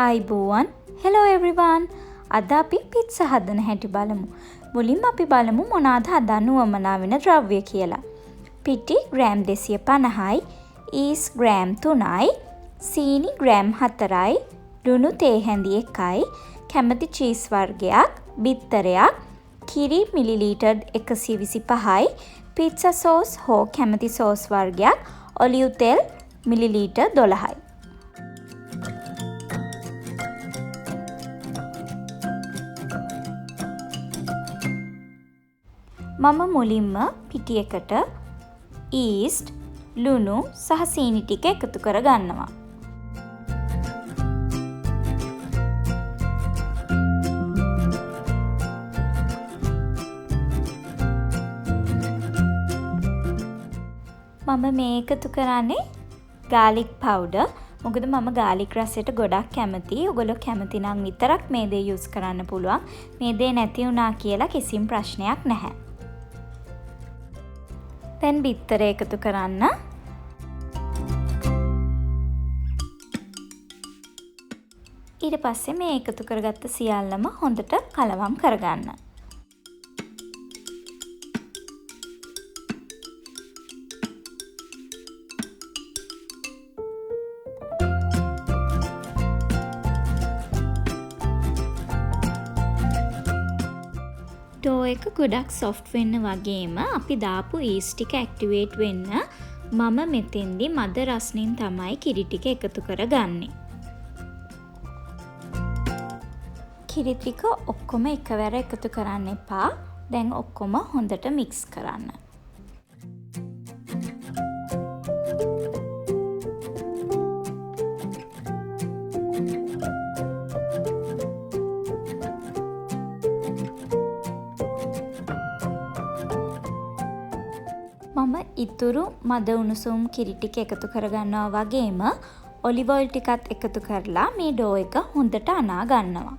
ආයිබෝවන්. hello everyone. අද අපි pizza හදන හැටි බලමු. මුලින්ම අපි බලමු මොනවාද හදන්න උවමනා වෙන ද්‍රව්‍ය කියලා. පිටි ග්‍රෑම් 250යි, ඊස් ග්‍රෑම් 3යි, සීනි ග්‍රෑම් 4යි, ලුණු තේ හැඳි 1යි, කැමති චීස් වර්ගයක්, බිත්තරයක්, කිරි මිලිලීටර් 125යි, පිට්සා සෝස් හෝ කැමති සෝස් වර්ගයක්, ඔලිව් තෙල් මිලිලීටර් 12යි. මම මුලින්ම පිටි එකට ඊස්ට්, ලුණු සහ සීනි ටික එකතු කර ගන්නවා. මම මේ එකතු කරන්නේ ගාලික් පවුඩර්. මොකද මම ගාලික් රසයට ගොඩක් කැමතියි. ඔයගොල්ලෝ කැමති නම් විතරක් මේ දේ යූස් කරන්න පුළුවන්. මේ දේ නැති වුණා කියලා කිසිම ප්‍රශ්නයක් නැහැ. දැන් බිත්තර එකතු කරන්න. ඊට පස්සේ මේ එකතු කරගත්ත සියල්ලම හොඳට කලවම් කරගන්න. ඩෝ එක ගොඩක් සොෆ්ට් වෙන්න වගේම අපි දාපු ඊස් ටික ඇක්ටිවේට් වෙන්න මම මෙතෙන්දි මද රස්නින් තමයි කිරි ටික එකතු කරගන්නේ. කිරි ටික ඔක්කොම එකවර එකතු කරන්න එපා. දැන් ඔක්කොම හොඳට මික්ස් කරන්න. මම ඉතුරු මද උණුසුම් කිරි ටික එකතු කරගන්නවා වගේම ඔලිව් ඔයිල් ටිකත් එකතු කරලා මේ ඩෝ එක හොඳට අනා ගන්නවා.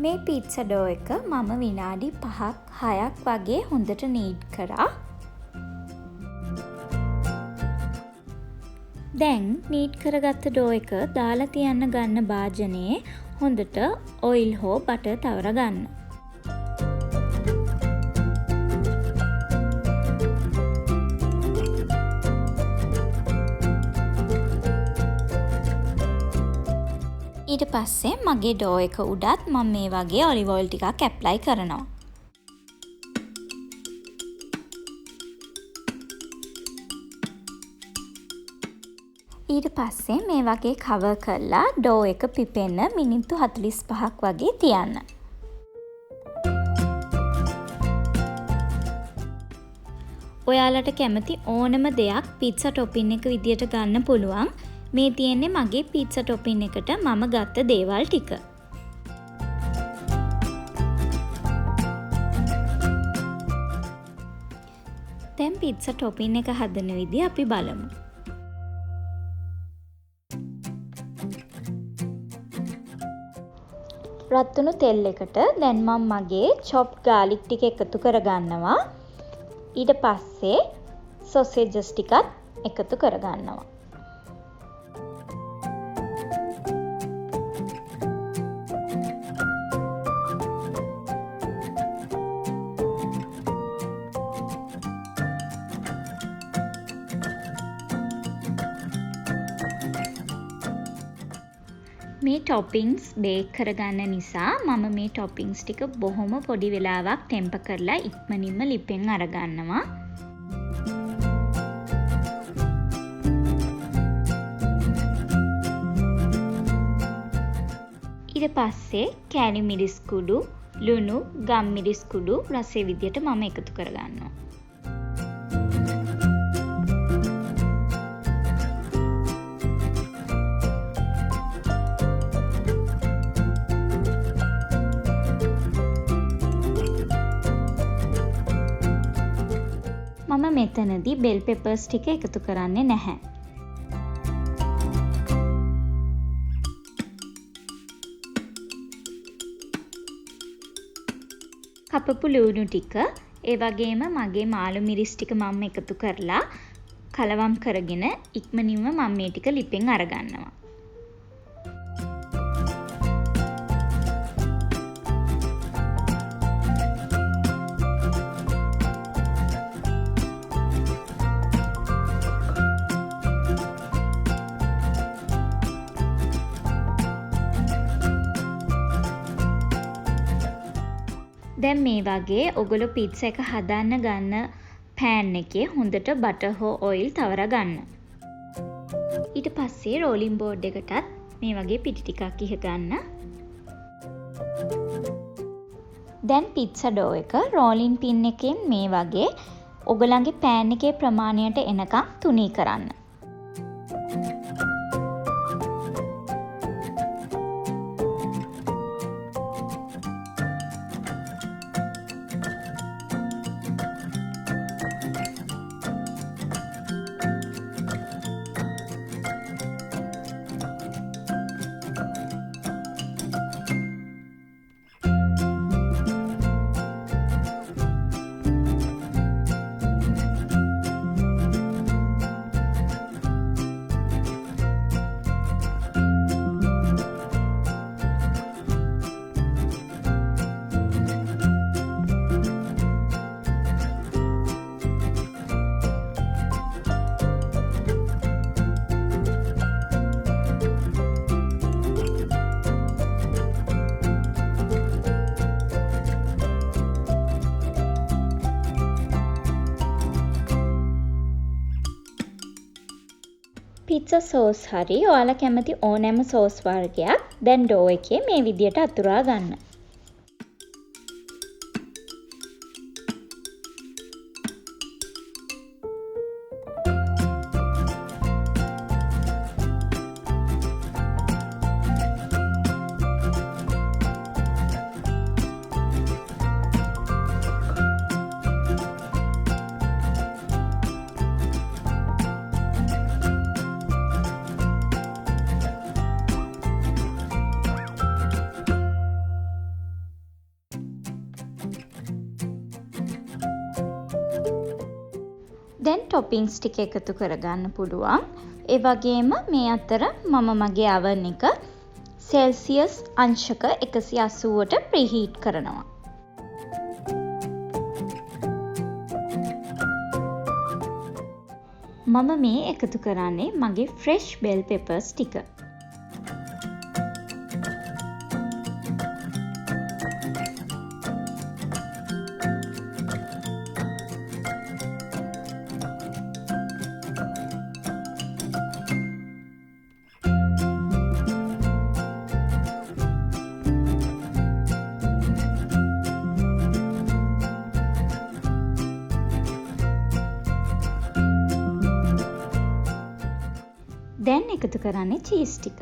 මේ පිට්සා ඩෝ එක මම විනාඩි 5ක් 6ක් වගේ හොඳට නීඩ් කරා. දැන් නීඩ් කරගත්ත ඩෝ එක දාලා තියන්න ගන්න භාජනයේ හොඳට ඔයිල් හෝ බටර් තවර ගන්න. ඊට පස්සේ මගේ ඩෝ එක උඩත් මම මේ වගේ ඔලිව් ඔයිල් ටිකක් ඇප්ලයි කරනවා. ඊට පස්සේ මේ වගේ කවර් කරලා ඩෝ එක පිපෙන්න මිනිත්තු 45ක් වගේ තියන්න. ඔයාලට කැමති ඕනම දෙයක් පිට්සා ටොපින් එක විදියට ගන්න පුළුවන්. මේ තියෙන්නේ මගේ පිට්සා ටොපින් එකට මම ගත්ත දේවල් ටික. දැන් පිට්සා ටොපින් එක හදන විදිය අපි බලමු. රත්තුණු තෙල් එකට දැන් මම මගේ චොප් ගාලික් ටික එකතු කරගන්නවා. ඊට පස්සේ සොසේජස් ටිකත් එකතු කරගන්නවා. මේ ටොපින්ස් බේක් කරගන්න නිසා මම මේ ටොපින්ස් ටික බොහොම පොඩි වෙලාවක් ටෙම්ප කරලා ඉක්මනින්ම ලිපෙන් අරගන්නවා. ඊට පස්සේ කෑලි මිරිස් කුඩු, ලුණු, ගම් මිරිස් කුඩු රසයේ විදියට මම එකතු කරගන්නවා. මම මෙතනදී බෙල් පෙපර්ස් ටික එකතු කරන්නේ නැහැ. කපපු ලුණු ටික, ඒ වගේම මගේ මාළු මිරිස් ටික මම එකතු කරලා කලවම් කරගෙන ඉක්මනින්ම මම මේ ටික ලිපෙන් අරගන්නවා. දැන් මේ වගේ ඔගොල්ලෝ පිට්සා එක හදන්න ගන්න පෑන් එකේ හොඳට බටර් හෝ ඔයිල් තවර ගන්න. ඊට පස්සේ රෝලින් බෝඩ් එකටත් මේ වගේ පිටි ටිකක් ඉහ ගන්න. දැන් පිට්සා ඩෝ එක රෝලින් පින් එකෙන් මේ වගේ ඔගලන්ගේ පෑන් එකේ ප්‍රමාණයට එනකම් තුනී කරන්න. පිට්සා සෝස් හරි ඔයාලා කැමති ඕනෑම සෝස් වර්ගයක් දැන් ඩෝ එකේ මේ විදියට අතුරා ගන්න. දැන් ටොපින්ස් ටික එකතු කරගන්න පුළුවන්. ඒ වගේම මේ අතර මම මගේ oven එක සෙල්සියස් අංශක 180ට ප්‍රීහීට් කරනවා. මම මේ එකතු කරන්නේ මගේ ෆ්‍රෙෂ් බෙල් පෙපර්ස් ටික. දැන් එකතු කරන්නේ චීස් ටික.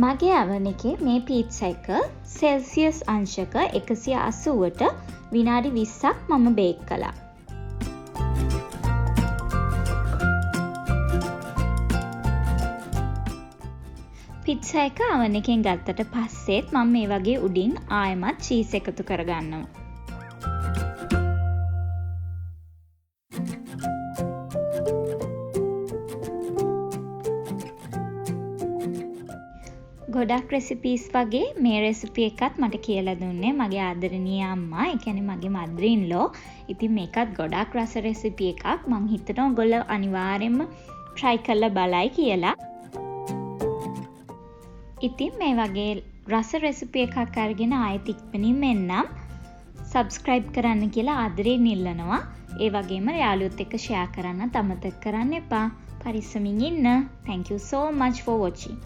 මගේ oven එකේ මේ පීට්සා එක සෙල්සියස් අංශක 180ට විනාඩි 20ක් මම බේක් කළා. පීට්සා එක oven එකෙන් ගත්තට පස්සෙත් මම මේ වගේ උඩින් ආයෙමත් චීස් එකතු කරගන්නවා. ගොඩක් රෙසිපීස් වගේ මේ රෙසිපි එකත් මට කියලා දුන්නේ මගේ ආදරණීය අම්මා. ඒ කියන්නේ මගේ මදර්-ඉන්-ලෝ. ඉතින් මේකත් ගොඩක් රස රෙසිපි එකක්. මං හිතනවා ඔයගොල්ලෝ අනිවාර්යෙන්ම try කරලා බලයි කියලා. ඉතින් මේ වගේ රස රෙසිපි එකක් අරගෙන ආයෙත් ඉක්මනින්ම එන්නම්. සබ්ස්ක්‍රයිබ් කරන්න කියලා ආදරයෙන් ඉල්ලනවා. ඒ වගේම යාළුවොත් එක්ක ෂෙයා කරන්නත් අමතක කරන්න එපා. පරිස්සමින් ඉන්න. Thank you so much for watching.